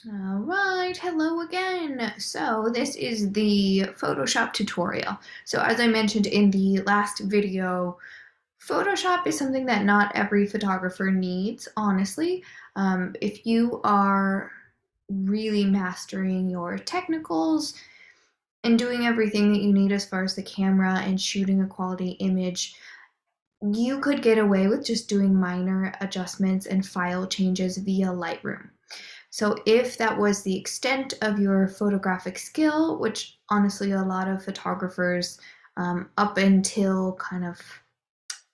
All right, hello again. So this is the Photoshop tutorial. So as I mentioned in the last video, Photoshop is something that not every photographer needs, honestly. If you are really mastering your technicals and doing everything that you need as far as the camera and shooting a quality image, you could get away with just doing minor adjustments and file changes via Lightroom. So if that was the extent of your photographic skill, which honestly a lot of photographers up until kind of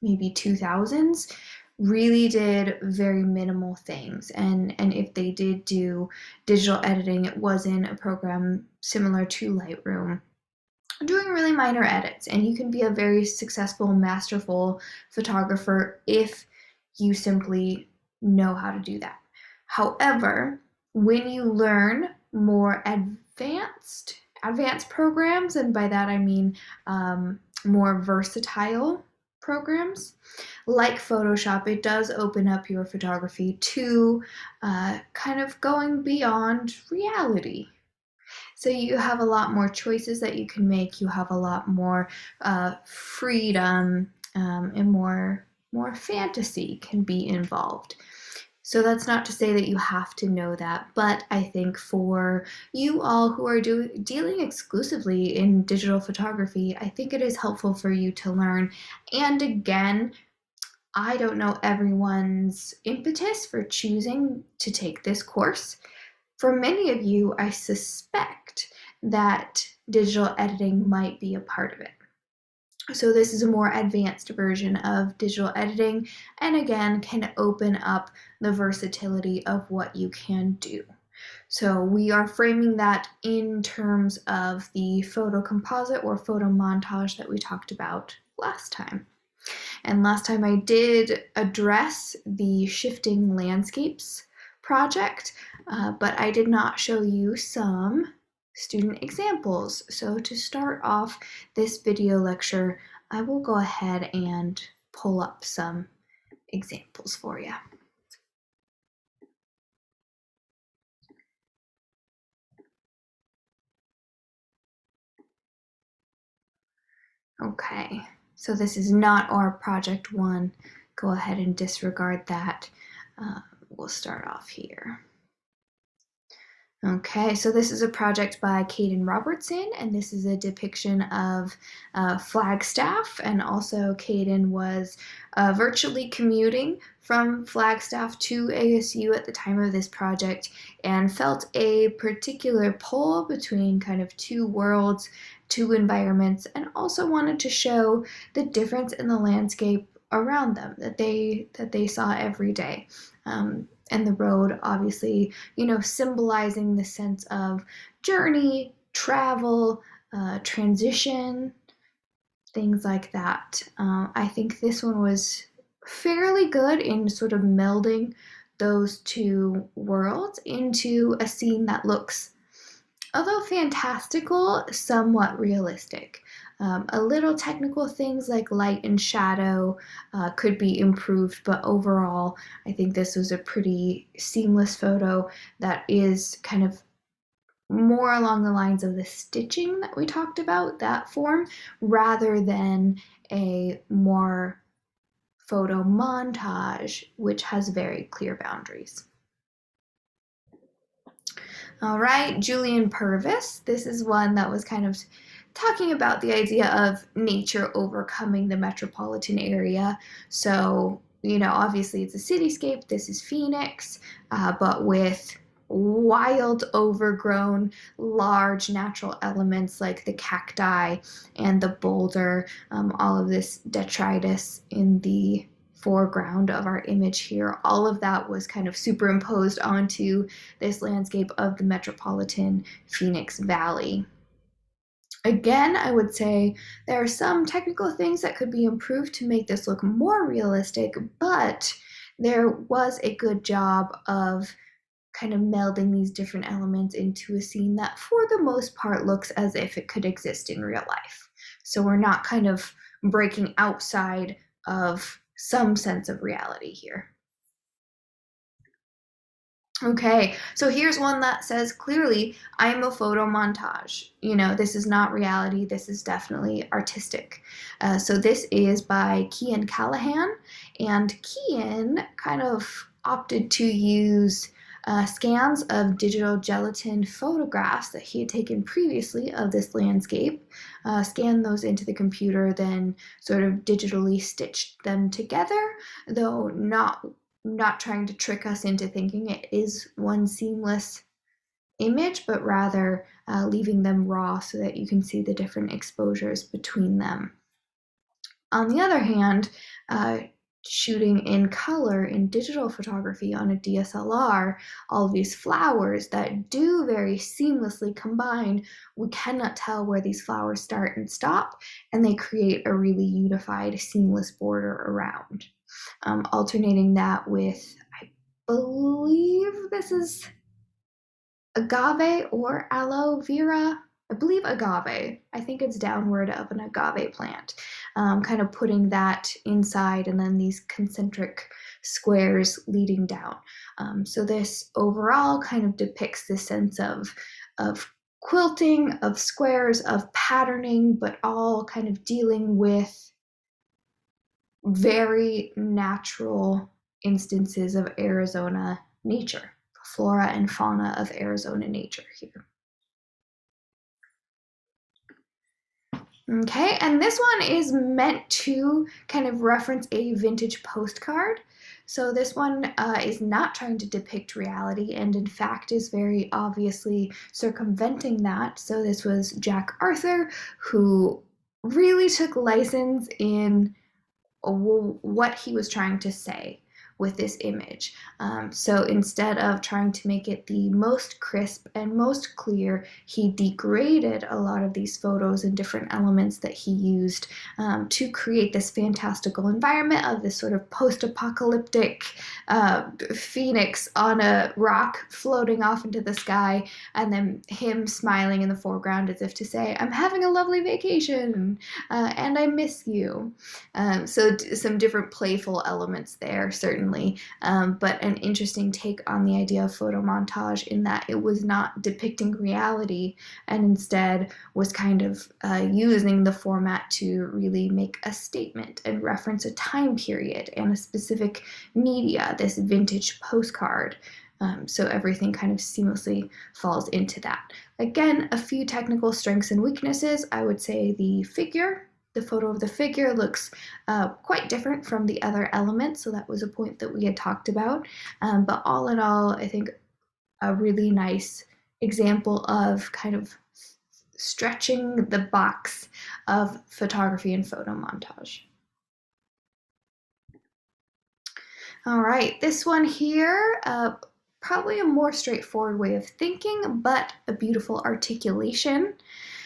maybe 2000s really did very minimal things, and if they did do digital editing, it was in a program similar to Lightroom, doing really minor edits, and you can be a very successful, masterful photographer if you simply know how to do that. However, when you learn more advanced programs, and by that I mean more versatile programs like Photoshop, it does open up your photography to kind of going beyond reality. So you have a lot more choices that you can make. You have a lot more freedom, and more fantasy can be involved. So that's not to say that you have to know that, but I think for you all who are dealing exclusively in digital photography, I think it is helpful for you to learn. And again, I don't know everyone's impetus for choosing to take this course. For many of you, I suspect that digital editing might be a part of it. So this is a more advanced version of digital editing, and again, can open up the versatility of what you can do. So we are framing that in terms of the photo composite or photo montage that we talked about last time. And last time I did address the shifting landscapes project, but I did not show you some student examples. So to start off this video lecture, I will go ahead and pull up some examples for you. Okay, so this is not our project one. Go ahead and disregard that. We'll start off here. Okay, so this is a project by Caden Robertson, and this is a depiction of Flagstaff, and also Caden was virtually commuting from Flagstaff to ASU at the time of this project and felt a particular pull between kind of two worlds, two environments, and also wanted to show the difference in the landscape around them that they saw every day. And the road, obviously, symbolizing the sense of journey, travel, transition, things like that. I think this one was fairly good in sort of melding those two worlds into a scene that looks, although fantastical, somewhat realistic. A little technical things like light and shadow could be improved, but overall, I think this was a pretty seamless photo that is kind of more along the lines of the stitching that we talked about, that form, rather than a more photo montage, which has very clear boundaries. All right, Julian Purvis. This is one that was kind of talking about the idea of nature overcoming the metropolitan area. So, obviously it's a cityscape. This is Phoenix, but with wild, overgrown, large natural elements like the cacti and the boulder, all of this detritus in the foreground of our image here. All of that was kind of superimposed onto this landscape of the metropolitan Phoenix Valley. Again, I would say there are some technical things that could be improved to make this look more realistic, but there was a good job of kind of melding these different elements into a scene that for the most part looks as if it could exist in real life. So we're not kind of breaking outside of some sense of reality here. Okay, so here's one that says clearly, I'm a photo montage. This is not reality. This is definitely artistic. So this is by Kian Callahan, and Kian kind of opted to use scans of digital gelatin photographs that he had taken previously of this landscape, scan those into the computer, then sort of digitally stitched them together, though not trying to trick us into thinking it is one seamless image, but rather leaving them raw so that you can see the different exposures between them. On the other hand, shooting in color in digital photography on a DSLR, all of these flowers that do very seamlessly combine, we cannot tell where these flowers start and stop, and they create a really unified, seamless border around. Alternating that with, I believe this is agave or aloe vera. I believe agave. I think it's downward of an agave plant. Kind of putting that inside and then these concentric squares leading down. So this overall kind of depicts this sense of quilting, of squares, of patterning, but all kind of dealing with very natural instances of Arizona nature, flora and fauna of Arizona nature here. Okay, and this one is meant to kind of reference a vintage postcard. So this one is not trying to depict reality and in fact is very obviously circumventing that. So this was Jack Arthur, who really took license in what he was trying to say with this image. So instead of trying to make it the most crisp and most clear, he degraded a lot of these photos and different elements that he used to create this fantastical environment of this sort of post-apocalyptic phoenix on a rock floating off into the sky, and then him smiling in the foreground as if to say, I'm having a lovely vacation and I miss you. So some different playful elements there, certainly, but an interesting take on the idea of photo montage in that it was not depicting reality and instead was kind of using the format to really make a statement and reference a time period and a specific media, this vintage postcard. So everything kind of seamlessly falls into that. Again, a few technical strengths and weaknesses. I would say the photo of the figure looks quite different from the other elements, so that was a point that we had talked about. But all in all, I think a really nice example of kind of stretching the box of photography and photo montage. All right, this one here, probably a more straightforward way of thinking, but a beautiful articulation.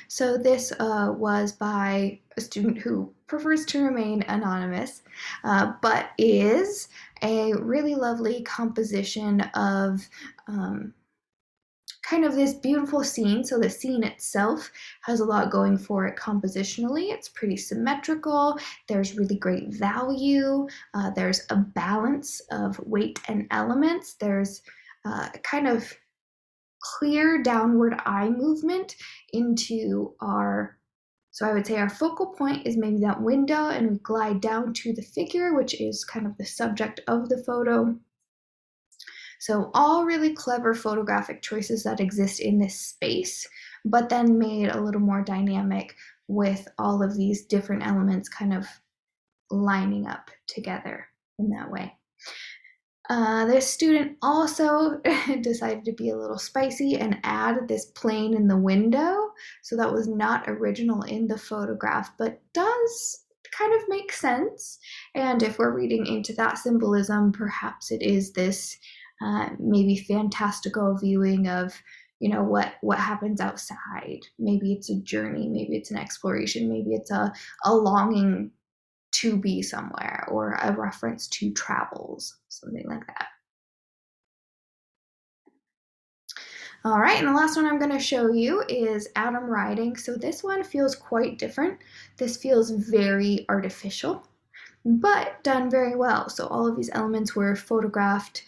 So this was by a student who prefers to remain anonymous, but is a really lovely composition of kind of this beautiful scene. So the scene itself has a lot going for it compositionally. It's pretty symmetrical. There's really great value. There's a balance of weight and elements. There's kind of clear downward eye movement into so I would say our focal point is maybe that window, and we glide down to the figure, which is kind of the subject of the photo. So all really clever photographic choices that exist in this space, but then made a little more dynamic with all of these different elements kind of lining up together in that way. This student also decided to be a little spicy and add this plane in the window. So that was not original in the photograph, but does kind of make sense. And if we're reading into that symbolism, perhaps it is this maybe fantastical viewing of what happens outside. Maybe it's a journey, maybe it's an exploration, maybe it's a longing to be somewhere, or a reference to travels, something like that. All right, and the last one I'm going to show you is Adam riding. So this one feels quite different. This feels very artificial, but done very well. So all of these elements were photographed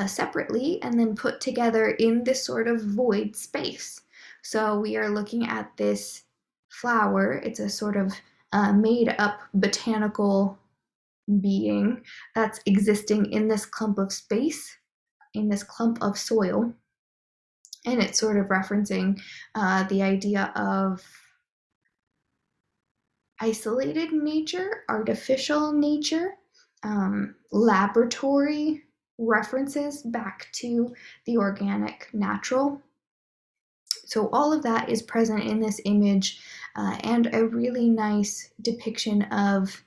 separately and then put together in this sort of void space. So we are looking at this flower. It's a sort of made up botanical being that's existing in this clump of space, in this clump of soil. And it's sort of referencing the idea of isolated nature, artificial nature, laboratory references back to the organic, natural. So all of that is present in this image, and a really nice depiction of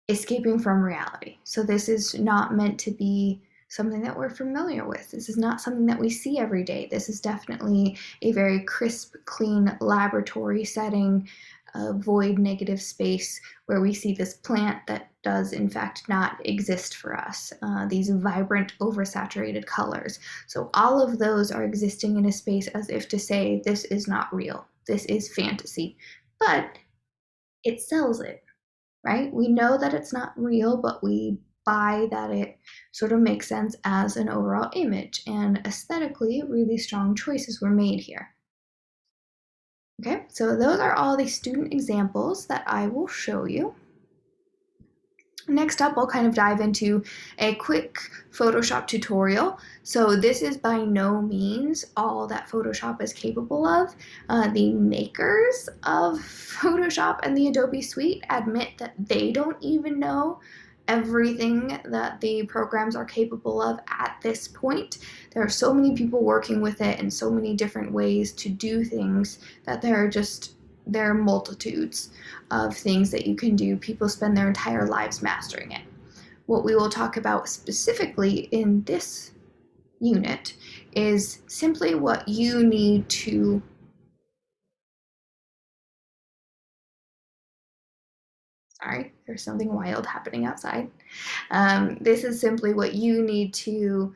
escaping from reality. So this is not meant to be something that we're familiar with. This is not something that we see every day. This is definitely a very crisp, clean laboratory setting, void negative space where we see this plant that does in fact not exist for us, these vibrant oversaturated colors. So all of those are existing in a space as if to say, this is not real, this is fantasy, but it sells it, right? We know that it's not real, but we buy that it sort of makes sense as an overall image, and aesthetically really strong choices were made here. Okay, so those are all the student examples that I will show you. Next up, I'll kind of dive into a quick Photoshop tutorial. So this is by no means all that Photoshop is capable of. The makers of Photoshop and the Adobe Suite admit that they don't even know everything that the programs are capable of at this point. There are so many people working with it and so many different ways to do things that there are multitudes of things that you can do. People spend their entire lives mastering it. What we will talk about specifically in this unit is simply what you need to Sorry, there's something wild happening outside. This is simply what you need to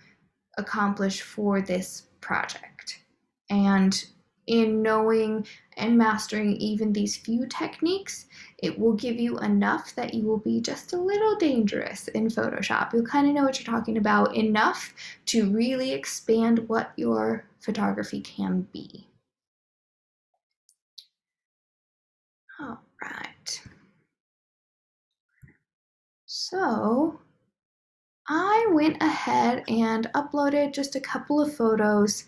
accomplish for this project. And in knowing and mastering even these few techniques, it will give you enough that you will be just a little dangerous in Photoshop. You'll kind of know what you're talking about enough to really expand what your photography can be. All right. So I went ahead and uploaded just a couple of photos.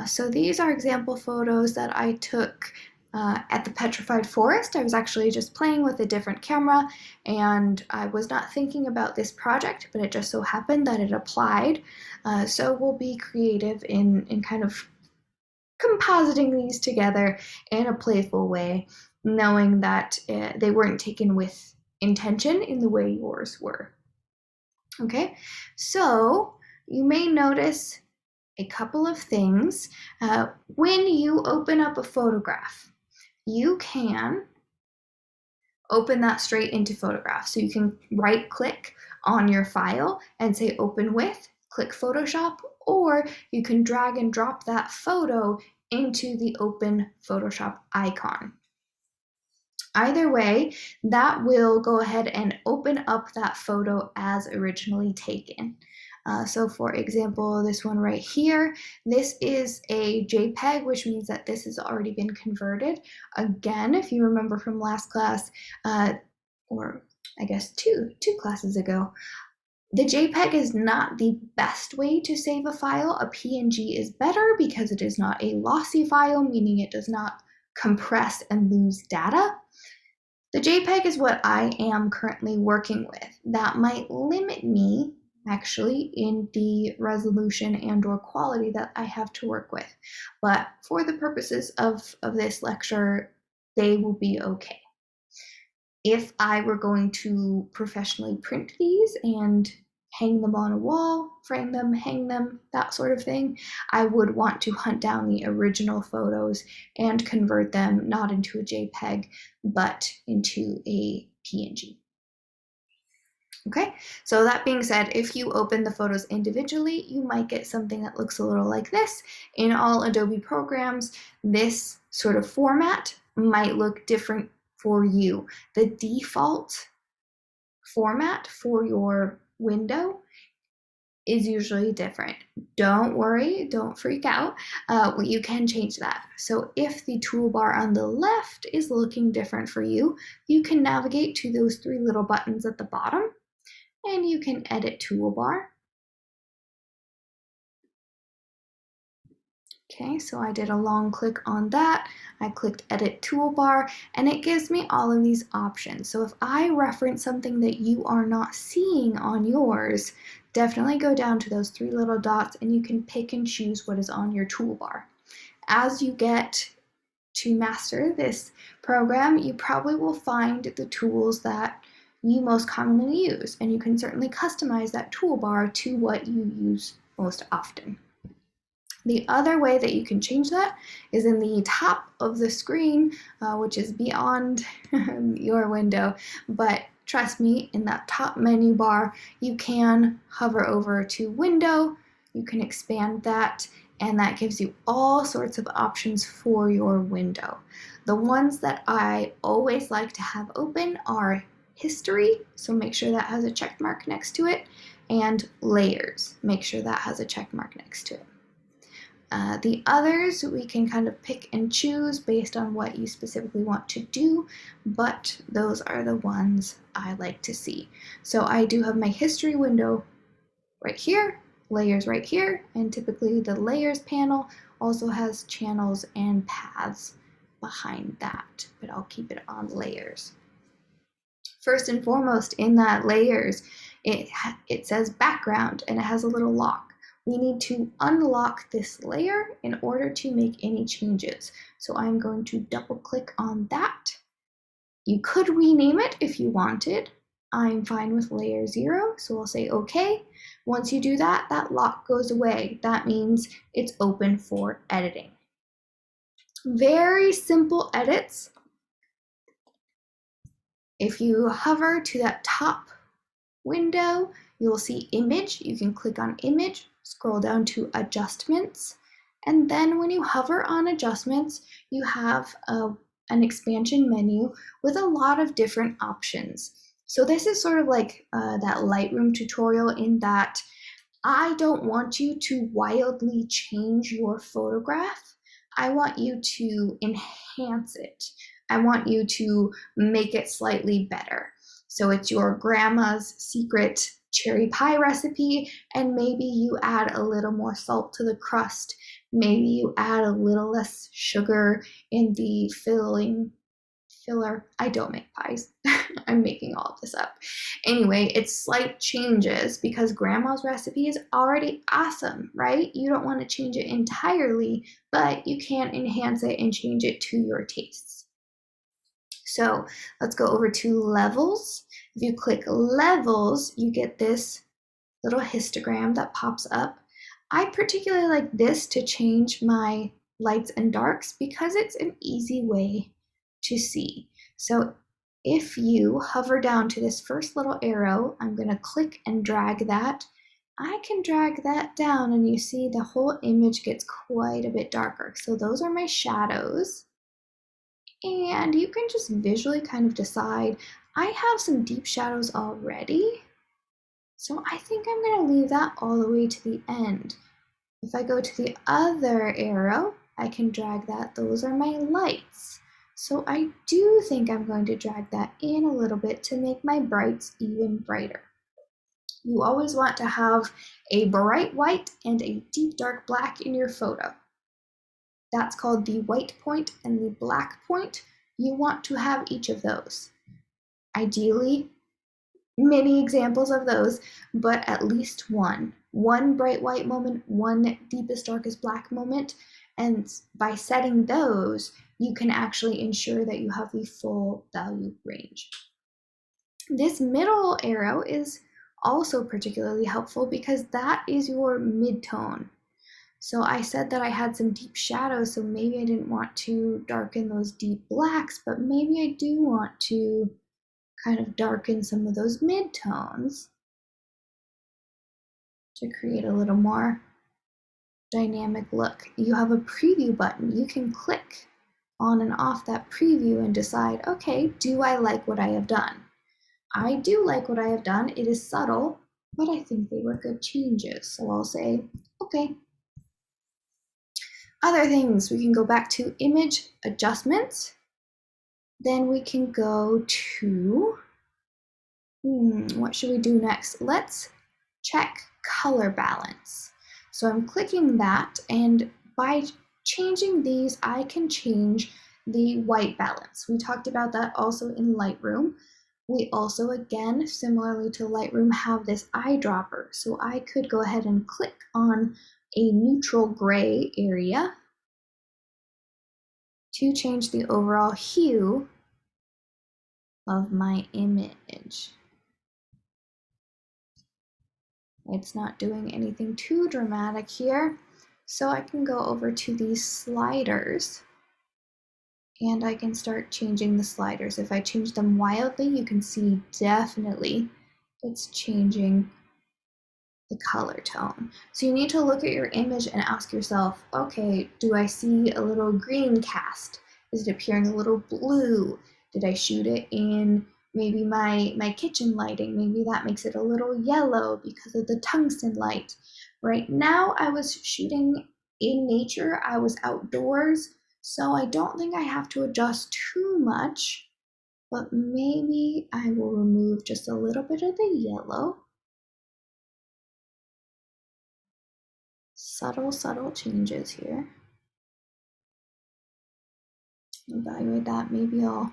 So these are example photos that I took at the Petrified Forest. I was actually just playing with a different camera, and I was not thinking about this project, but it just so happened that it applied. So we'll be creative in kind of compositing these together in a playful way, knowing that they weren't taken with intention in the way yours were. Okay, so you may notice a couple of things. When you open up a photograph, you can open that straight into Photograph. So you can right click on your file and say open with, click Photoshop, or you can drag and drop that photo into the open Photoshop icon. Either way, that will go ahead and open up that photo as originally taken. So for example, this one right here, this is a JPEG, which means that this has already been converted. Again, if you remember from last class, or I guess two classes ago, the JPEG is not the best way to save a file. A PNG is better because it is not a lossy file, meaning it does not compress and lose data. The JPEG is what I am currently working with. That might limit me actually in the resolution and or quality that I have to work with. But for the purposes of this lecture, they will be okay. If I were going to professionally print these and hang them on a wall, frame them, hang them, that sort of thing, I would want to hunt down the original photos and convert them not into a JPEG, but into a PNG. Okay, so that being said, if you open the photos individually, you might get something that looks a little like this. In all Adobe programs, this sort of format might look different for you. The default format for your window is usually different. Don't worry, don't freak out. You can change that. So if the toolbar on the left is looking different for you, you can navigate to those three little buttons at the bottom and you can edit toolbar. Okay, so I did a long click on that. I clicked edit toolbar and it gives me all of these options. So if I reference something that you are not seeing on yours, definitely go down to those three little dots and you can pick and choose what is on your toolbar. As you get to master this program, you probably will find the tools that you most commonly use, and you can certainly customize that toolbar to what you use most often. The other way that you can change that is in the top of the screen, which is beyond your window, but trust me, in that top menu bar, you can hover over to window, you can expand that, and that gives you all sorts of options for your window. The ones that I always like to have open are history, so make sure that has a check mark next to it, and layers, make sure that has a check mark next to it. The others we can kind of pick and choose based on what you specifically want to do, but those are the ones I like to see. So I do have my history window right here, layers right here, and typically the layers panel also has channels and paths behind that, but I'll keep it on layers. First and foremost, in that layers, it says background and it has a little lock. We need to unlock this layer in order to make any changes. So I'm going to double click on that. You could rename it if you wanted. I'm fine with layer 0, so I'll say OK. Once you do that, that lock goes away. That means it's open for editing. Very simple edits. If you hover to that top window, you'll see image. You can click on image, scroll down to adjustments, and then when you hover on adjustments, you have an expansion menu with a lot of different options. So this is sort of like that Lightroom tutorial in that I don't want you to wildly change your photograph. I want you to enhance it. I want you to make it slightly better. So it's your grandma's secret cherry pie recipe, and maybe you add a little more salt to the crust. Maybe you add a little less sugar in the filler. I don't make pies. I'm making all of this up. Anyway, it's slight changes because grandma's recipe is already awesome, right? You don't want to change it entirely, but you can enhance it and change it to your tastes. So let's go over to levels. If you click levels, you get this little histogram that pops up. I particularly like this to change my lights and darks because it's an easy way to see. So if you hover down to this first little arrow, I'm going to click and drag that. I can drag that down and you see the whole image gets quite a bit darker. So those are my shadows. And you can just visually kind of decide, I have some deep shadows already, so I think I'm going to leave that all the way to the end. If I go to the other arrow, I can drag that. Those are my lights. So I do think I'm going to drag that in a little bit to make my brights even brighter. You always want to have a bright white and a deep dark black in your photo. That's called the white point and the black point. You want to have each of those. Ideally, many examples of those, but at least one. One bright white moment, one deepest darkest black moment, and by setting those, you can actually ensure that you have the full value range. This middle arrow is also particularly helpful because that is your midtone. So I said that I had some deep shadows, so maybe I didn't want to darken those deep blacks, but maybe I do want to kind of darken some of those midtones to create a little more dynamic look. You have a preview button. You can click on and off that preview and decide, okay, do I like what I have done? I do like what I have done. It is subtle, but I think they were good changes. So I'll say, okay. Other things, we can go back to image adjustments. Then we can go to, what should we do next? Let's check color balance. So I'm clicking that, and by changing these, I can change the white balance. We talked about that also in Lightroom. We also, again, similarly to Lightroom, have this eyedropper. So I could go ahead and click on a neutral gray area to change the overall hue of my image. It's not doing anything too dramatic here. So I can go over to these sliders and I can start changing the sliders. If I change them wildly, you can see definitely it's changing the color tone. So you need to look at your image and ask yourself, okay, do I see a little green cast? Is it appearing a little blue? Did I shoot it in maybe my kitchen lighting? Maybe that makes it a little yellow because of the tungsten light. Right now I was shooting in nature, I was outdoors, so I don't think I have to adjust too much, but maybe I will remove just a little bit of the yellow. Subtle changes here. Evaluate that. Maybe I'll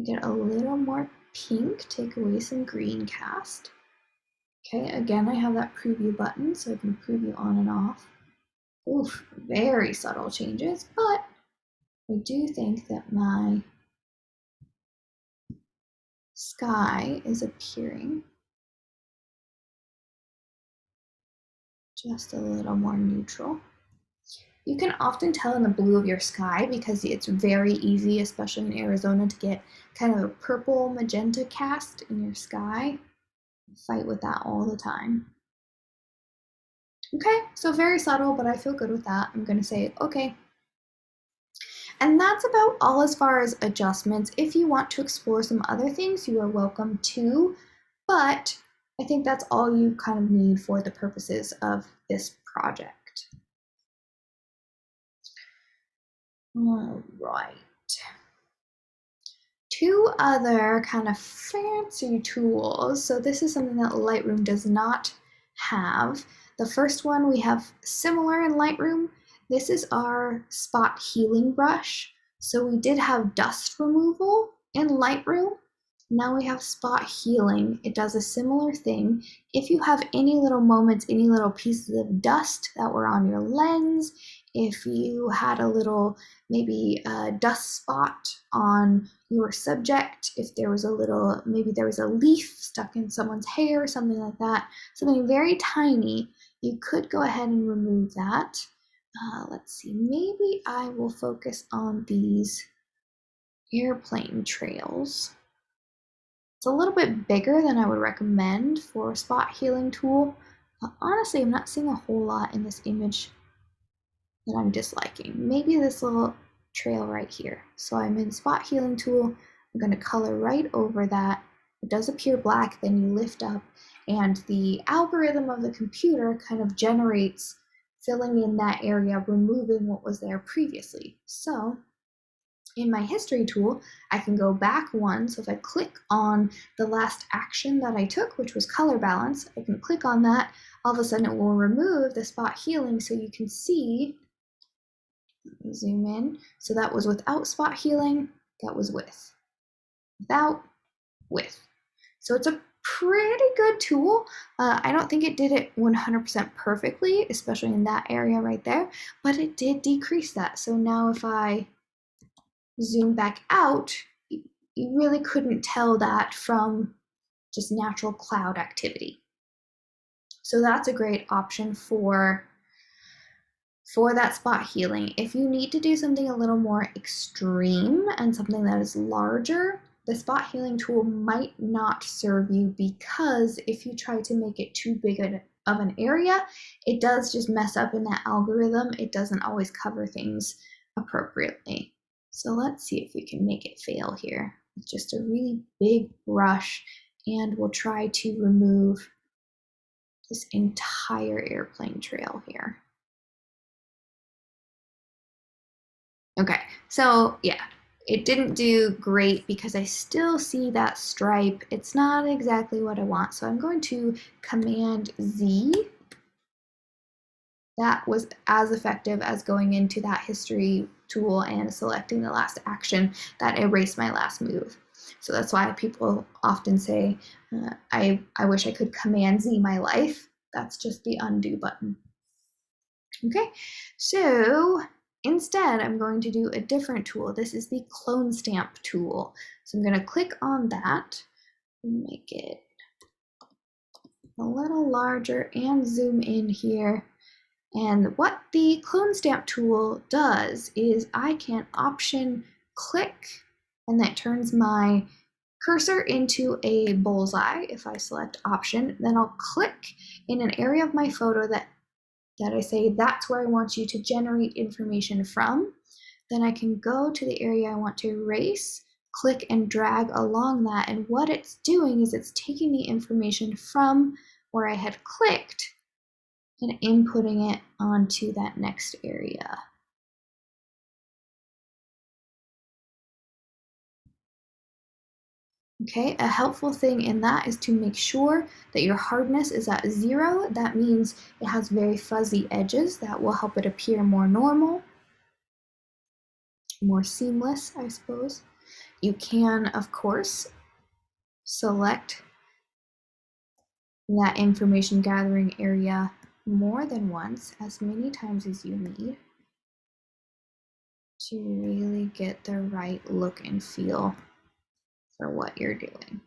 get a little more pink, take away some green cast. Okay, again, I have that preview button, so I can preview on and off. Oof, very subtle changes, but I do think that my sky is appearing just a little more neutral. You can often tell in the blue of your sky because it's very easy, especially in Arizona, to get kind of a purple magenta cast in your sky. I fight with that all the time. Okay, so very subtle, but I feel good with that. I'm gonna say, okay. And that's about all as far as adjustments. If you want to explore some other things, you are welcome to, but I think that's all you kind of need for the purposes of this project. All right. Two other kind of fancy tools. So this is something that Lightroom does not have. The first one we have similar in Lightroom. This is our spot healing brush. So we did have dust removal in Lightroom. Now we have spot healing. It does a similar thing. If you have any little moments, any little pieces of dust that were on your lens, if you had a little maybe dust spot on your subject, if there was a little, maybe there was a leaf stuck in someone's hair, something like that, something very tiny, you could go ahead and remove that. Let's see, maybe I will focus on these airplane trails. It's a little bit bigger than I would recommend for a spot healing tool, but honestly, I'm not seeing a whole lot in this image that I'm disliking. Maybe this little trail right here. So I'm in spot healing tool. I'm going to color right over that. It does appear black, then you lift up, and the algorithm of the computer kind of generates filling in that area, removing what was there previously. So in my history tool, I can go back one. So if I click on the last action that I took, which was color balance, I can click on that. All of a sudden it will remove the spot healing, so you can see. Let me zoom in. So that was without spot healing, that was with. Without, with. So it's a pretty good tool. I don't think it did it 100% perfectly, especially in that area right there, but it did decrease that. So now if I zoom back out, you really couldn't tell that from just natural cloud activity. So that's a great option for that spot healing. If you need to do something a little more extreme and something that is larger, the spot healing tool might not serve you, because if you try to make it too big of an area, it does just mess up in that algorithm. It doesn't always cover things appropriately. So let's see if we can make it fail here. It's just a really big brush, and we'll try to remove this entire airplane trail here. Okay, so yeah, it didn't do great because I still see that stripe. It's not exactly what I want, so I'm going to Command Z. That was as effective as going into that history tool and selecting the last action that erased my last move. So that's why people often say, I wish I could Command Z my life. That's just the undo button. Okay, so instead I'm going to do a different tool. This is the clone stamp tool. So I'm going to click on that, make it a little larger and zoom in here. And what the clone stamp tool does is I can option click, and that turns my cursor into a bullseye. If I select option, then I'll click in an area of my photo that I say that's where I want you to generate information from. Then I can go to the area I want to erase, click and drag along that. And what it's doing is it's taking the information from where I had clicked and inputting it onto that next area. Okay, a helpful thing in that is to make sure that your hardness is at 0. That means it has very fuzzy edges. That will help it appear more normal, more seamless, I suppose. You can, of course, select that information gathering area more than once, as many times as you need, to really get the right look and feel for what you're doing.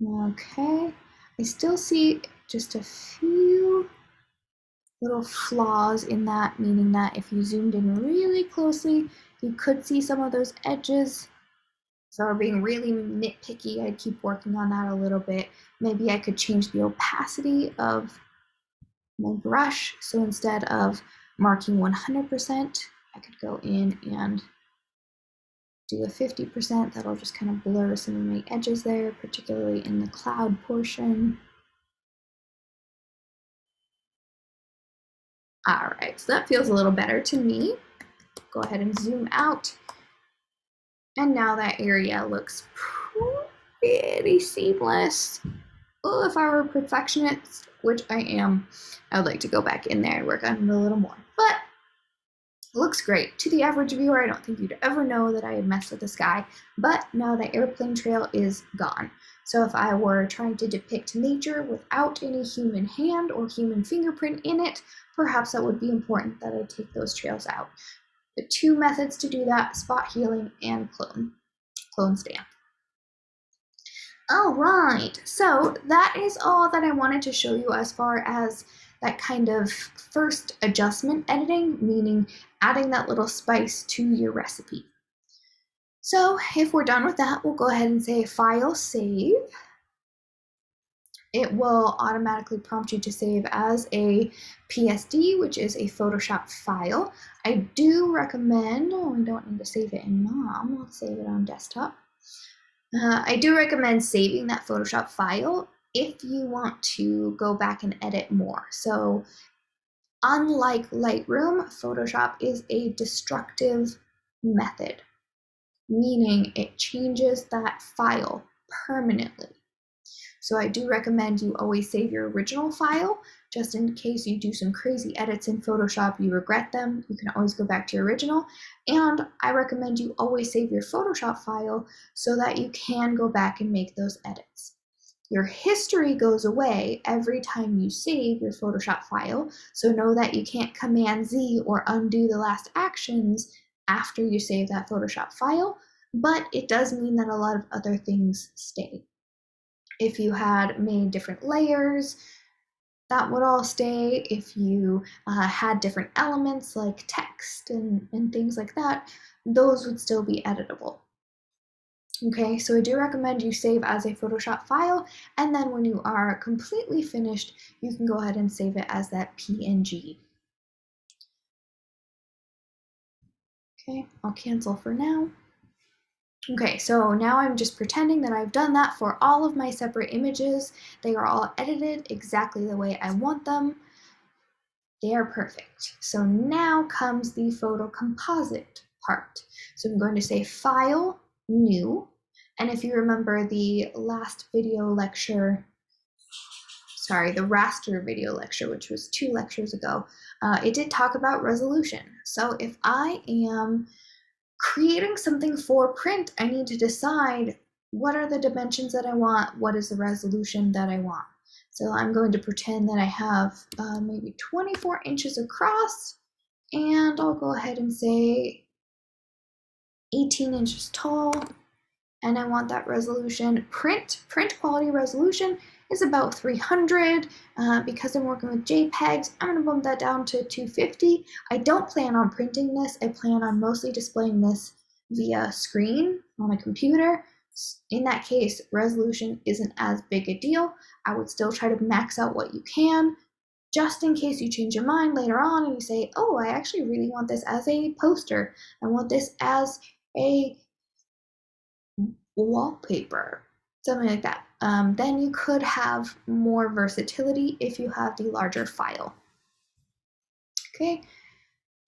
Okay, I still see just a few little flaws in that, meaning that if you zoomed in really closely, you could see some of those edges. So being really nitpicky, I'd keep working on that a little bit. Maybe I could change the opacity of my brush. So instead of marking 100%, I could go in and do a 50%. That'll just kind of blur some of my edges there, particularly in the cloud portion. All right, so that feels a little better to me. Go ahead and zoom out. And now that area looks pretty seamless. Well, if I were a perfectionist, which I am, I would like to go back in there and work on it a little more. But it looks great. To the average viewer, I don't think you'd ever know that I had messed with the sky, but now the airplane trail is gone. So if I were trying to depict nature without any human hand or human fingerprint in it, perhaps that would be important that I take those trails out. The two methods to do that: spot healing and clone stamp. All right, so that is all that I wanted to show you as far as that kind of first adjustment editing, meaning adding that little spice to your recipe. So if we're done with that, we'll go ahead and say File, Save. It will automatically prompt you to save as a PSD, which is a Photoshop file. I do recommend, we don't need to save it in MOM, let's save it on desktop. I do recommend saving that Photoshop file if you want to go back and edit more. So unlike Lightroom, Photoshop is a destructive method, meaning it changes that file permanently. So I do recommend you always save your original file, just in case you do some crazy edits in Photoshop, you regret them, you can always go back to your original. And I recommend you always save your Photoshop file so that you can go back and make those edits. Your history goes away every time you save your Photoshop file, so know that you can't Command Z or undo the last actions after you save that Photoshop file, but it does mean that a lot of other things stay. If you had made different layers, that would all stay. If you had different elements like text and things like that, those would still be editable. Okay, so I do recommend you save as a Photoshop file, and then when you are completely finished, you can go ahead and save it as that PNG. Okay, I'll cancel for now. Okay, so now I'm just pretending that I've done that for all of my separate images. They are all edited exactly the way I want them. They are perfect. So now comes the photo composite part. So I'm going to say File, New, and if you remember the last video lecture, sorry, the raster video lecture, which was 2 lectures ago, it did talk about resolution. So if I am creating something for print, I need to decide what are the dimensions that I want, what is the resolution that I want. So I'm going to pretend that I have maybe 24 inches across, and I'll go ahead and say 18 inches tall, and I want that resolution. Print quality resolution is about 300. Because I'm working with JPEGs, I'm gonna bump that down to 250. I don't plan on printing this. I plan on mostly displaying this via screen on a computer. In that case, resolution isn't as big a deal. I would still try to max out what you can, just in case you change your mind later on and you say, oh, I actually really want this as a poster. I want this as a wallpaper, something like that. Then you could have more versatility if you have the larger file. Okay,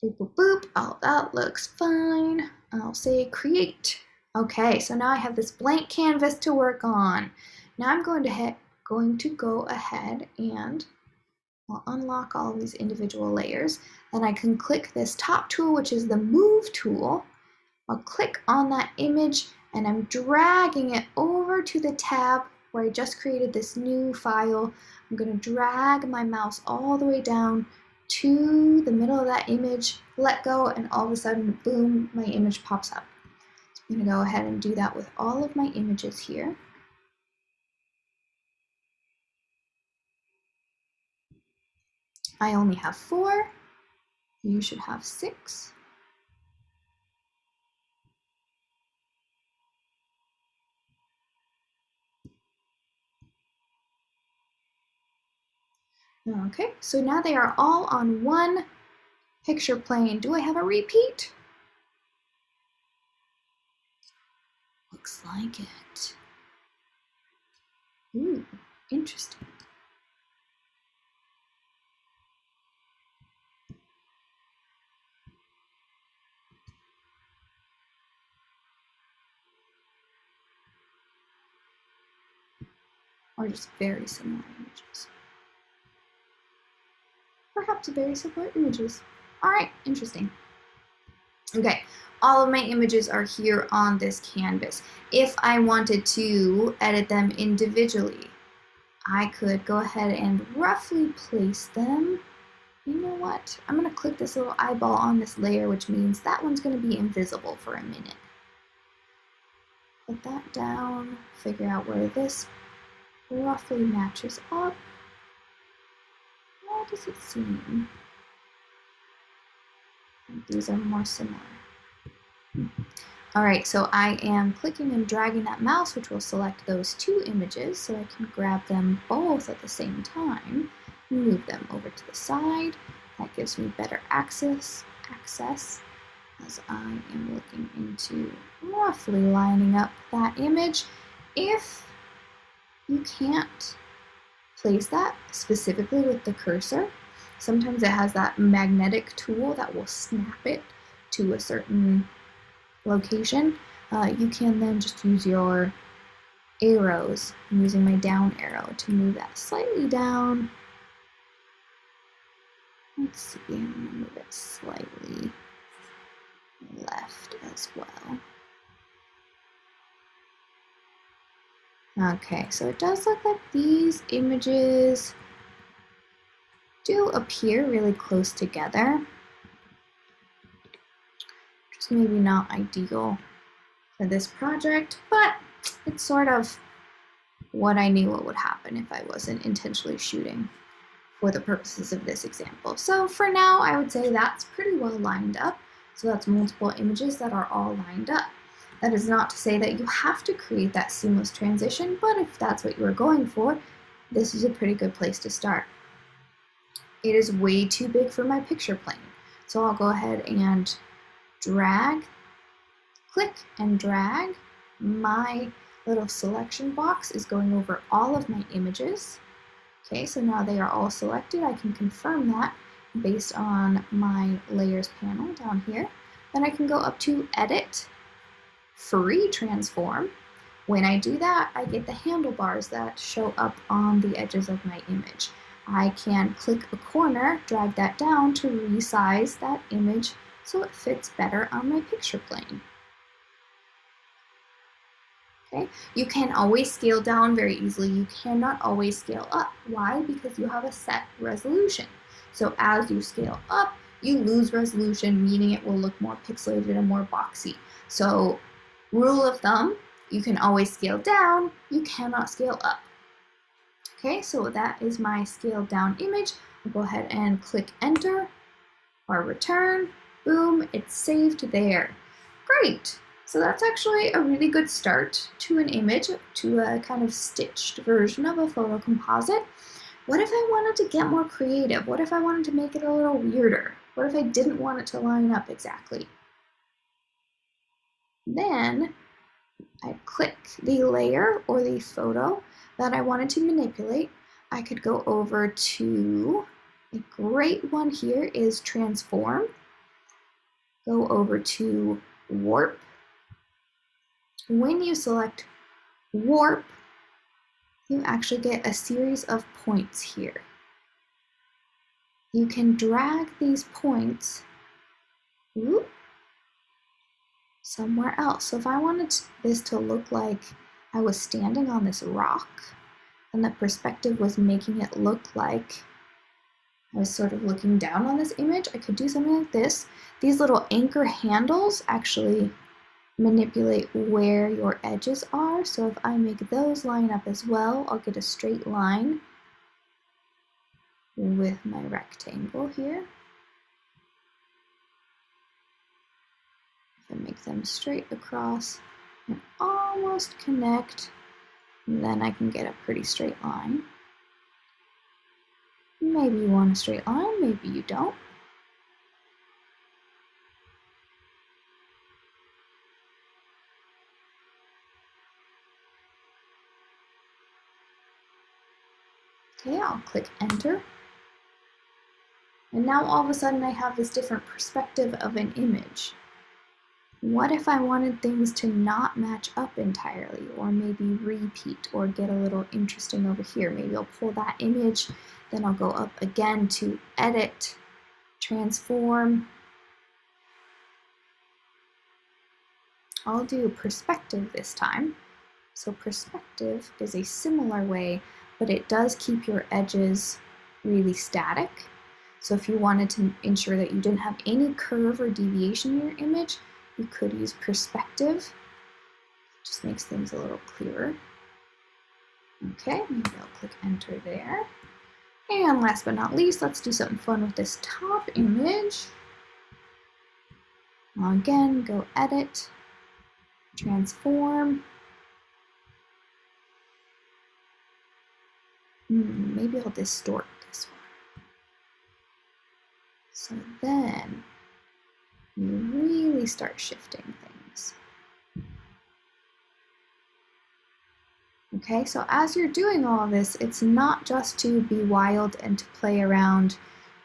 boop, boop, boop. All that looks fine. I'll say create. Okay, so now I have this blank canvas to work on. Now I'm going to go ahead and I'll unlock all these individual layers. Then I can click this top tool, which is the move tool. I'll click on that image and I'm dragging it over to the tab where I just created this new file. I'm going to drag my mouse all the way down to the middle of that image, let go, and all of a sudden, boom, my image pops up. So I'm going to go ahead and do that with all of my images here. I only have 4. You should have 6. Okay, so now they are all on one picture plane. Do I have a repeat? Looks like it. Ooh, interesting. Or just very similar images. Perhaps very similar images. All right, interesting. Okay, all of my images are here on this canvas. If I wanted to edit them individually, I could go ahead and roughly place them. You know what? I'm going to click this little eyeball on this layer, which means that one's going to be invisible for a minute. Put that down, figure out where this roughly matches up. How does it seem? These are more similar. All right, so I am clicking and dragging that mouse, which will select those 2 images, so I can grab them both at the same time, move them over to the side. That gives me better access as I am looking into roughly lining up that image. If you can't place that specifically with the cursor, sometimes it has that magnetic tool that will snap it to a certain location. You can then just use your arrows. I'm using my down arrow to move that slightly down. Let's see, I'm going to move it slightly left as well. Okay, so it does look like these images do appear really close together. Just maybe not ideal for this project, but it's sort of what I knew what would happen if I wasn't intentionally shooting for the purposes of this example. So for now, I would say that's pretty well lined up. So that's multiple images that are all lined up. That is not to say that you have to create that seamless transition, but if that's what you are going for, this is a pretty good place to start. It is way too big for my picture plane, so I'll go ahead and drag click and drag, my little selection box is going over all of my images. Okay, so now they are all selected. I can confirm that based on my layers panel down here. Then I can go up to Edit, Free Transform. When I do that, I get the handlebars that show up on the edges of my image. I can click a corner, drag that down to resize that image so it fits better on my picture plane. Okay? You can always scale down very easily. You cannot always scale up. Why? Because you have a set resolution. So as you scale up, you lose resolution, meaning it will look more pixelated and more boxy. So rule of thumb, you can always scale down, you cannot scale up. Okay, so that is my scaled down image. I'll go ahead and click enter or return. Boom, it's saved there. Great. So that's actually a really good start to an image, to a kind of stitched version of a photo composite. What if I wanted to get more creative? What if I wanted to make it a little weirder? What if I didn't want it to line up exactly? Then I'd click the layer or the photo that I wanted to manipulate. I could go over to, a great one here is transform. Go over to warp. When you select warp, you actually get a series of points here. You can drag these points somewhere else. So if I wanted this to look like I was standing on this rock, and the perspective was making it look like I was sort of looking down on this image, I could do something like this. These little anchor handles actually manipulate where your edges are. So if I make those line up as well, I'll get a straight line with my rectangle here. If I make them straight across and almost connect, and then I can get a pretty straight line. Maybe you want a straight line, maybe you don't. Okay, I'll click enter. And now all of a sudden I have this different perspective of an image. What if I wanted things to not match up entirely, or maybe repeat, or get a little interesting over here? Maybe I'll pull that image, then I'll go up again to edit, transform. I'll do perspective this time. So perspective is a similar way, but it does keep your edges really static. So if you wanted to ensure that you didn't have any curve or deviation in your image, you could use perspective. Just makes things a little clearer. Okay, maybe I'll click enter there. And last but not least, let's do something fun with this top image. Now again, go edit, transform. Maybe I'll distort this one. So then you really start shifting things. Okay, so as you're doing all of this, it's not just to be wild and to play around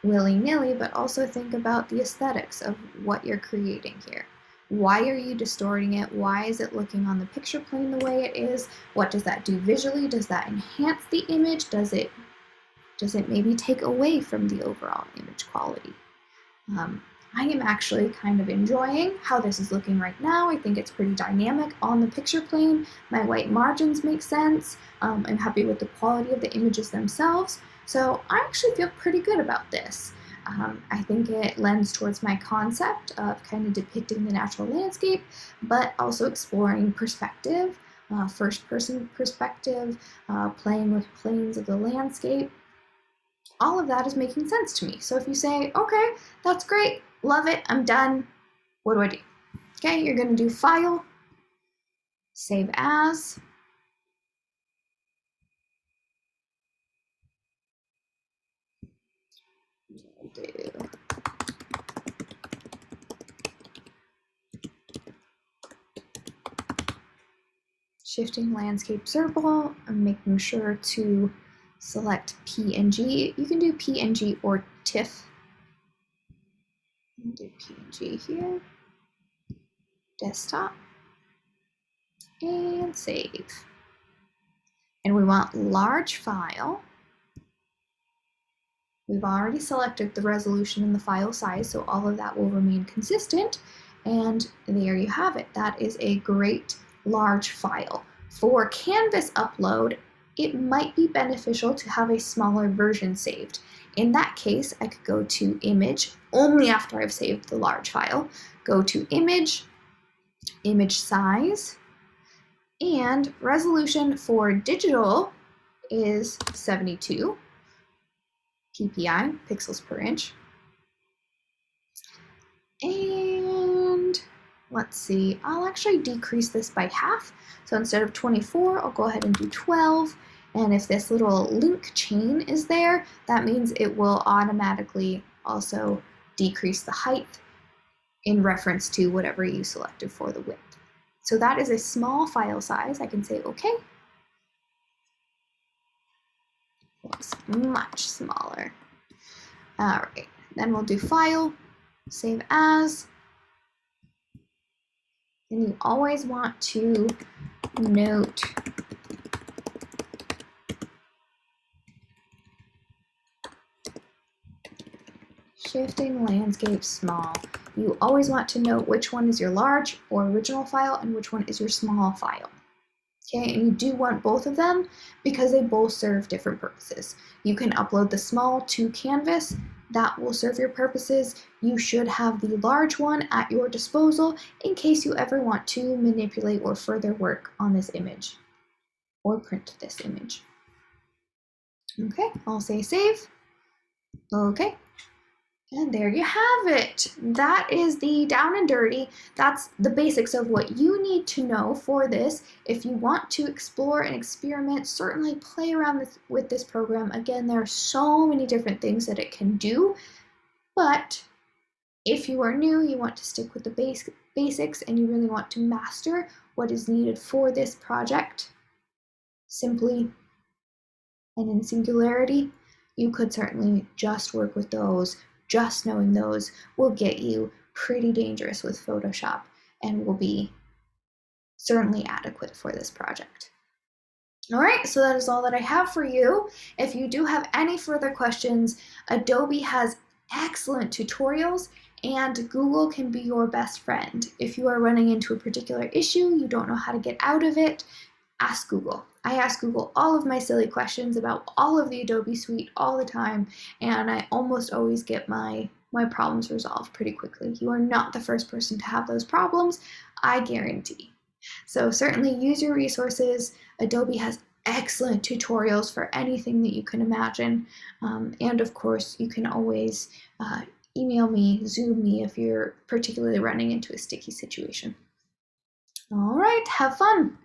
willy-nilly, but also think about the aesthetics of what you're creating here. Why are you distorting it? Why is it looking on the picture plane the way it is? What does that do visually? Does that enhance the image? Does it maybe take away from the overall image quality? I am actually kind of enjoying how this is looking right now. I think it's pretty dynamic on the picture plane. My white margins make sense. I'm happy with the quality of the images themselves. So I actually feel pretty good about this. I think it lends towards my concept of kind of depicting the natural landscape, but also exploring perspective, first-person perspective, playing with planes of the landscape. All of that is making sense to me. So if you say, okay, that's great, love it, I'm done, what do I do? Okay, you're going to do File, Save As. shifting landscape circle. I'm making sure to select PNG. You can do PNG or TIFF. Do PNG here. Desktop. And save. And we want large file. We've already selected the resolution and the file size, so all of that will remain consistent. And there you have it. That is a great large file. For Canvas upload, it might be beneficial to have a smaller version saved. In that case, I could go to Image, only after I've saved the large file, go to Image, Image Size, and resolution for digital is 72 ppi, pixels per inch. And let's see, I'll actually decrease this by half. So instead of 24, I'll go ahead and do 12. And if this little link chain is there, that means it will automatically also decrease the height in reference to whatever you selected for the width. So that is a small file size. I can say okay. Looks much smaller. All right, then we'll do File, Save As. And you always want to note shifting landscape small. You always want to note which one is your large or original file and which one is your small file. Okay, and you do want both of them because they both serve different purposes. You can upload the small to Canvas. That will serve your purposes. You should have the large one at your disposal in case you ever want to manipulate or further work on this image or print this image. Okay, I'll say save. Okay. And there you have it. That is the down and dirty. That's the basics of what you need to know for this. If you want to explore and experiment, certainly play around with this program. Again, there are so many different things that it can do. But if you are new, you want to stick with the basics and you really want to master what is needed for this project, simply and in singularity, you could certainly just work with those. Just knowing those will get you pretty dangerous with Photoshop and will be certainly adequate for this project. All right, so that is all that I have for you. If you do have any further questions, Adobe has excellent tutorials and Google can be your best friend. If you are running into a particular issue, you don't know how to get out of it, ask Google. I ask Google all of my silly questions about all of the Adobe suite all the time, and I almost always get my problems resolved pretty quickly. You are not the first person to have those problems, I guarantee. So certainly use your resources. Adobe has excellent tutorials for anything that you can imagine. And of course, you can always email me, Zoom me if you're particularly running into a sticky situation. All right, have fun.